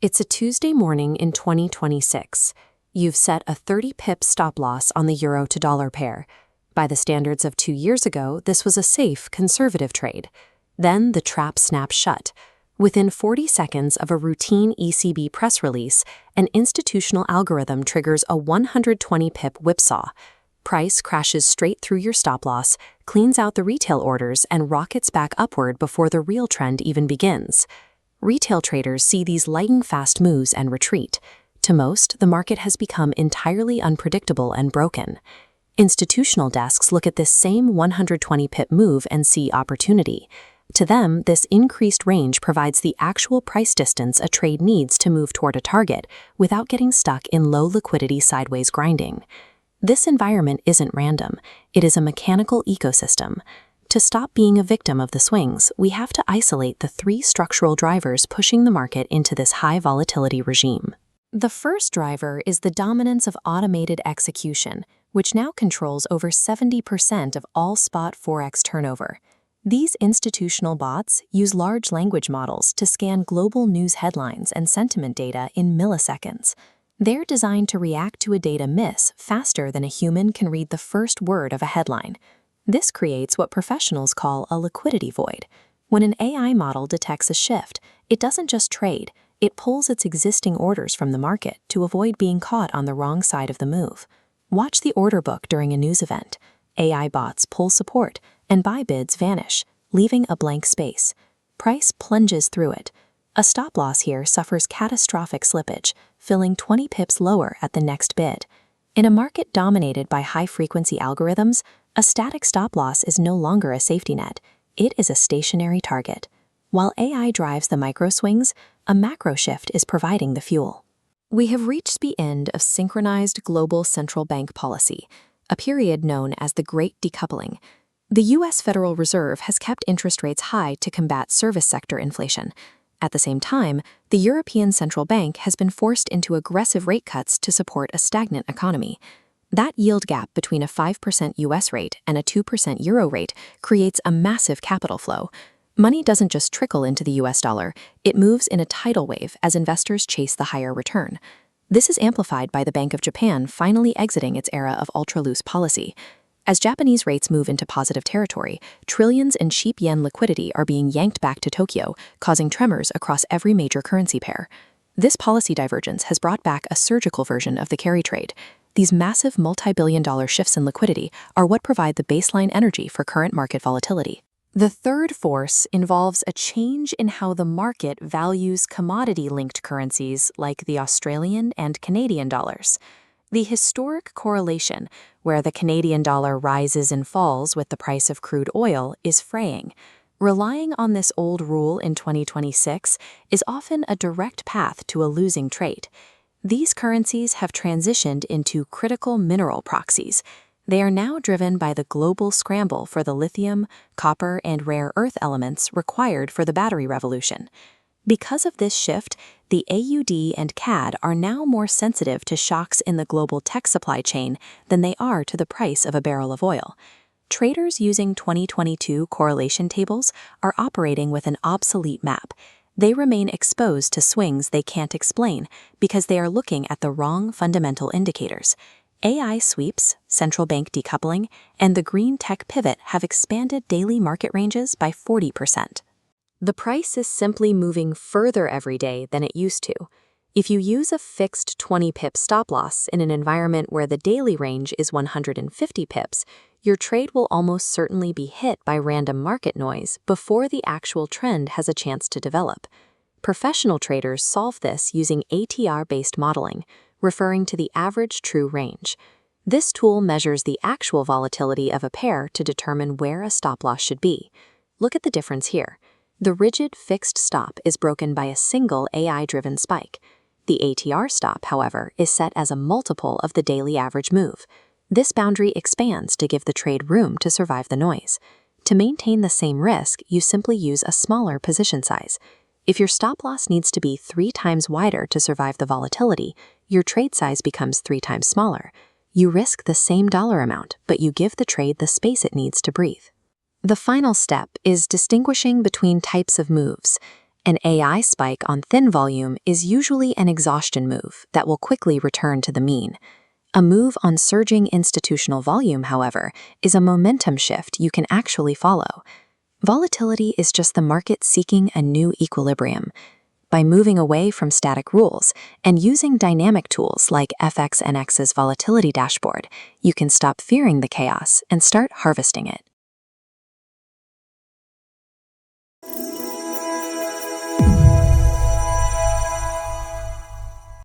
It's a Tuesday morning in 2026. You've set a 30-pip stop loss on the euro to dollar pair. By the standards of 2 years ago, this was a safe, conservative trade. Then the trap snaps shut. Within 40 seconds of a routine ECB press release, an institutional algorithm triggers a 120-pip whipsaw. Price crashes straight through your stop loss, cleans out the retail orders, and rockets back upward before the real trend even begins. Retail traders see these lightning-fast moves and retreat. To most, the market has become entirely unpredictable and broken. Institutional desks look at this same 120-pip move and see opportunity. To them, this increased range provides the actual price distance a trade needs to move toward a target without getting stuck in low-liquidity sideways grinding. This environment isn't random. It is a mechanical ecosystem. To stop being a victim of the swings, we have to isolate the 3 structural drivers pushing the market into this high-volatility regime. The first driver is the dominance of automated execution, which now controls over 70% of all spot Forex turnover. These institutional bots use large language models to scan global news headlines and sentiment data in milliseconds. They're designed to react to a data miss faster than a human can read the first word of a headline. This creates what professionals call a liquidity void. When an AI model detects a shift, it doesn't just trade, it pulls its existing orders from the market to avoid being caught on the wrong side of the move. Watch the order book during a news event. AI bots pull support, and buy bids vanish, leaving a blank space. Price plunges through it. A stop loss here suffers catastrophic slippage, filling 20 pips lower at the next bid. In a market dominated by high-frequency algorithms, a static stop loss is no longer a safety net. It is a stationary target. While AI drives the micro swings, a macro shift is providing the fuel. We have reached the end of synchronized global central bank policy, a period known as the Great Decoupling. The U.S. Federal Reserve has kept interest rates high to combat service sector inflation. At the same time, the European Central Bank has been forced into aggressive rate cuts to support a stagnant economy. That yield gap between a 5% US rate and a 2% euro rate creates a massive capital flow. Money doesn't just trickle into the US dollar, it moves in a tidal wave as investors chase the higher return. This is amplified by the Bank of Japan finally exiting its era of ultra-loose policy. As Japanese rates move into positive territory, trillions in cheap yen liquidity are being yanked back to Tokyo, causing tremors across every major currency pair. This policy divergence has brought back a surgical version of the carry trade. These massive multi-billion-dollar shifts in liquidity are what provide the baseline energy for current market volatility. The third force involves a change in how the market values commodity-linked currencies like the Australian and Canadian dollars. The historic correlation, where the Canadian dollar rises and falls with the price of crude oil, is fraying. Relying on this old rule in 2026 is often a direct path to a losing trade. These currencies have transitioned into critical mineral proxies. They are now driven by the global scramble for the lithium, copper, and rare earth elements required for the battery revolution. Because of this shift, the AUD and CAD are now more sensitive to shocks in the global tech supply chain than they are to the price of a barrel of oil. Traders using 2022 correlation tables are operating with an obsolete map. They remain exposed to swings they can't explain because they are looking at the wrong fundamental indicators. AI sweeps, central bank decoupling, and the green tech pivot have expanded daily market ranges by 40%. The price is simply moving further every day than it used to. If you use a fixed 20-pip stop loss in an environment where the daily range is 150 pips, your trade will almost certainly be hit by random market noise before the actual trend has a chance to develop. Professional traders solve this using ATR-based modeling, referring to the average true range. This tool measures the actual volatility of a pair to determine where a stop loss should be. Look at the difference here. The rigid fixed stop is broken by a single AI-driven spike. The ATR stop, however, is set as a multiple of the daily average move. This boundary expands to give the trade room to survive the noise. To maintain the same risk, you simply use a smaller position size. If your stop loss needs to be 3 times wider to survive the volatility, your trade size becomes 3 times smaller. You risk the same dollar amount, but you give the trade the space it needs to breathe. The final step is distinguishing between types of moves. An AI spike on thin volume is usually an exhaustion move that will quickly return to the mean. A move on surging institutional volume, however, is a momentum shift you can actually follow. Volatility is just the market seeking a new equilibrium. By moving away from static rules and using dynamic tools like FXNX's volatility dashboard, you can stop fearing the chaos and start harvesting it.